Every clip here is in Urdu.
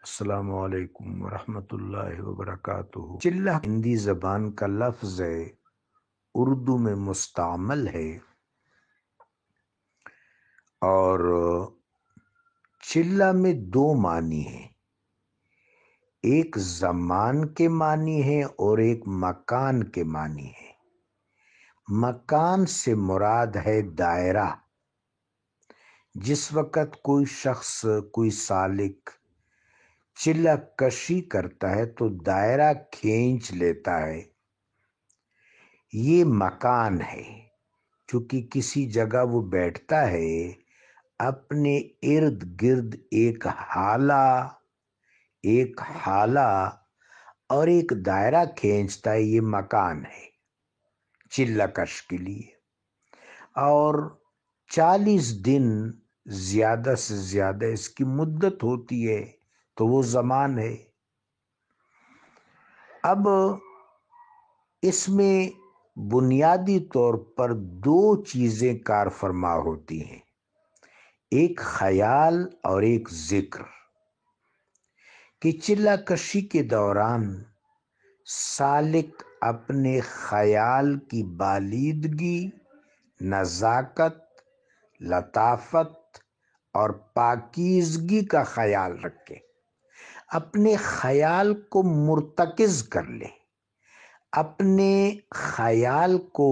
السلام علیکم ورحمۃ اللہ وبرکاتہ۔ چلہ ہندی زبان کا لفظ ہے، اردو میں مستعمل ہے، اور چلہ میں دو معنی ہیں، ایک زمان کے معنی ہے اور ایک مکان کے معنی ہے۔ مکان سے مراد ہے دائرہ۔ جس وقت کوئی شخص، کوئی سالک چلہ کشی کرتا ہے تو دائرہ کھینچ لیتا ہے، یہ مکان ہے۔ چونکہ کسی جگہ وہ بیٹھتا ہے، اپنے ارد گرد ایک حالہ اور ایک دائرہ کھینچتا ہے، یہ مکان ہے چلہ کش کے لیے۔ اور 40 دن زیادہ سے زیادہ اس کی مدت ہوتی ہے، تو وہ زمان ہے۔ اب اس میں بنیادی طور پر دو چیزیں کار فرما ہوتی ہیں، ایک خیال اور ایک ذکر، کہ چلہ کشی کے دوران سالک اپنے خیال کی بالیدگی، نزاکت، لطافت اور پاکیزگی کا خیال رکھے، اپنے خیال کو مرتکز کر لے، اپنے خیال کو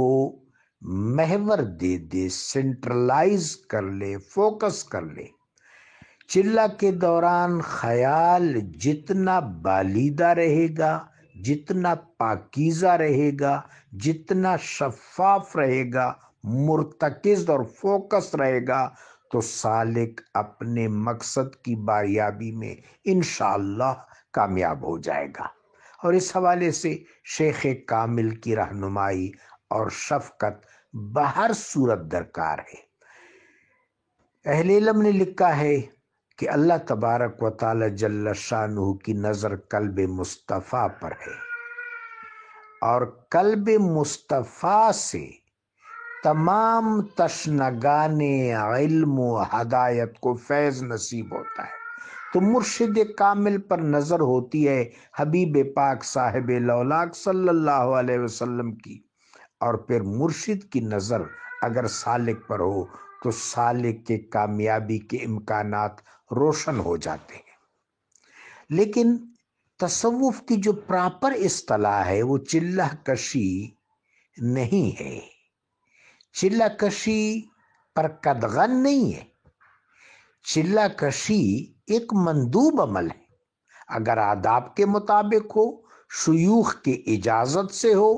محور دے دے، سینٹرلائز کر لے، فوکس کر لے۔ چلہ کے دوران خیال جتنا بالیدہ رہے گا، جتنا پاکیزہ رہے گا، جتنا شفاف رہے گا، مرتکز اور فوکس رہے گا، تو سالک اپنے مقصد کی باریابی میں انشاءاللہ کامیاب ہو جائے گا۔ اور اس حوالے سے شیخ کامل کی رہنمائی اور شفقت بہر صورت درکار ہے۔ اہل علم نے لکھا ہے کہ اللہ تبارک و تعالی جل شانہ کی نظر قلب مصطفیٰ پر ہے، اور قلب مصطفیٰ سے تمام تشنگان علم و ہدایت کو فیض نصیب ہوتا ہے۔ تو مرشد کامل پر نظر ہوتی ہے حبیب پاک صاحب لولاک صلی اللہ علیہ وسلم کی، اور پھر مرشد کی نظر اگر سالک پر ہو تو سالک کے کامیابی کے امکانات روشن ہو جاتے ہیں۔ لیکن تصوف کی جو پراپر اصطلاح ہے وہ چلہ کشی نہیں ہے، چلہ کشی پر قدغن نہیں ہے۔ چلہ کشی ایک مندوب عمل ہے، اگر آداب کے مطابق ہو، شیوخ کی اجازت سے ہو،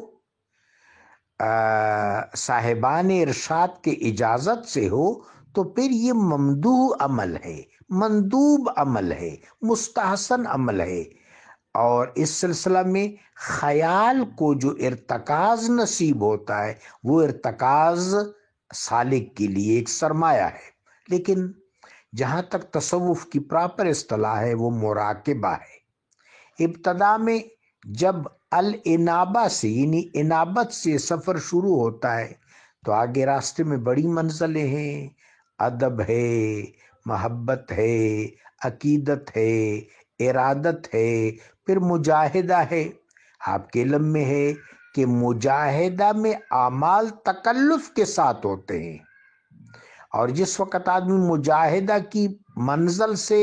صاحبان ارشاد کے اجازت سے ہو، تو پھر یہ ممدوح عمل ہے، مندوب عمل ہے، مستحسن عمل ہے۔ اور اس سلسلہ میں خیال کو جو ارتکاز نصیب ہوتا ہے، وہ ارتکاز سالک کے لیے ایک سرمایہ ہے۔ لیکن جہاں تک تصوف کی پراپر اصطلاح ہے وہ مراقبہ ہے۔ ابتدا میں جب الانابہ سے یعنی انابت سے سفر شروع ہوتا ہے تو آگے راستے میں بڑی منزلیں ہیں، ادب ہے، محبت ہے، عقیدت ہے، ارادت ہے، پھر مجاہدہ ہے۔ آپ کے علم میں ہے کہ مجاہدہ میں اعمال تکلف کے ساتھ ہوتے ہیں، اور جس وقت آدمی مجاہدہ کی منزل سے،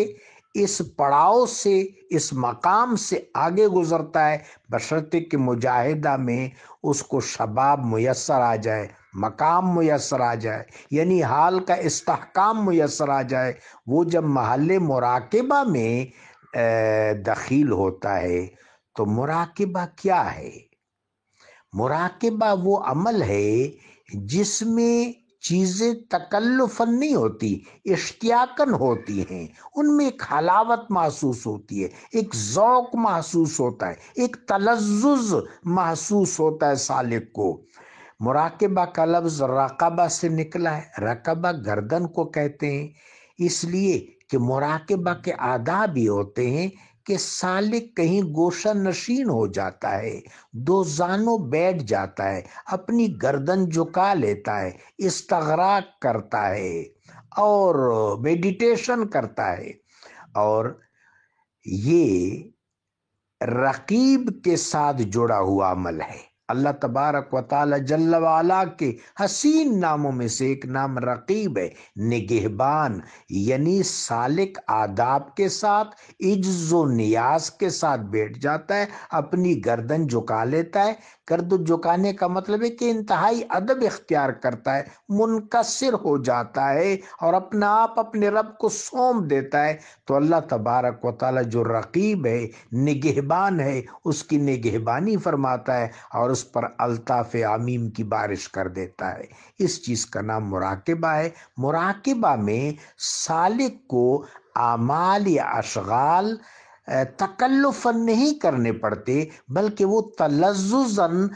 اس پڑاؤ سے، اس مقام سے آگے گزرتا ہے، بشرطے کہ مجاہدہ میں اس کو شباب میسر آ جائے، مقام میسر آ جائے، یعنی حال کا استحکام میسر آ جائے۔ وہ جب محل مراقبہ میں دخیل ہوتا ہے تو مراقبہ کیا ہے؟ مراقبہ وہ عمل ہے جس میں چیزیں تکلفاً نہیں ہوتی، اشتیاقاً ہوتی ہیں، ان میں ایک حلاوت محسوس ہوتی ہے، ایک ذوق محسوس ہوتا ہے، ایک تلذذ محسوس ہوتا ہے سالک کو۔ مراقبہ کا لفظ رقبہ سے نکلا ہے، رقبہ گردن کو کہتے ہیں، اس لیے کہ مراقبہ کے آداب یہ ہوتے ہیں کہ سالک کہیں گوشہ نشین ہو جاتا ہے، دو زانوں بیٹھ جاتا ہے، اپنی گردن جھکا لیتا ہے، استغراق کرتا ہے اور میڈیٹیشن کرتا ہے، اور یہ رقیب کے ساتھ جڑا ہوا عمل ہے۔ اللہ تبارک و تعالی جل وعلا کے حسین ناموں میں سے ایک نام رقیب ہے، نگہبان، یعنی سالک آداب کے ساتھ، عجز و نیاز کے ساتھ بیٹھ جاتا ہے، اپنی گردن جھکا لیتا ہے۔ گردن جھکانے کا مطلب ہے کہ انتہائی ادب اختیار کرتا ہے، منکسر ہو جاتا ہے اور اپنا آپ اپنے رب کو سونپ دیتا ہے۔ تو اللہ تبارک و تعالی جو رقیب ہے، نگہبان ہے، اس کی نگہبانی فرماتا ہے اور اس پر الطاف عمیم کی بارش کر دیتا ہے۔ اس چیز کا نام مراقبہ ہے۔ مراقبہ میں سالک کو اعمال یا اشغال تکلفاً نہیں کرنے پڑتے، بلکہ وہ تلذذاً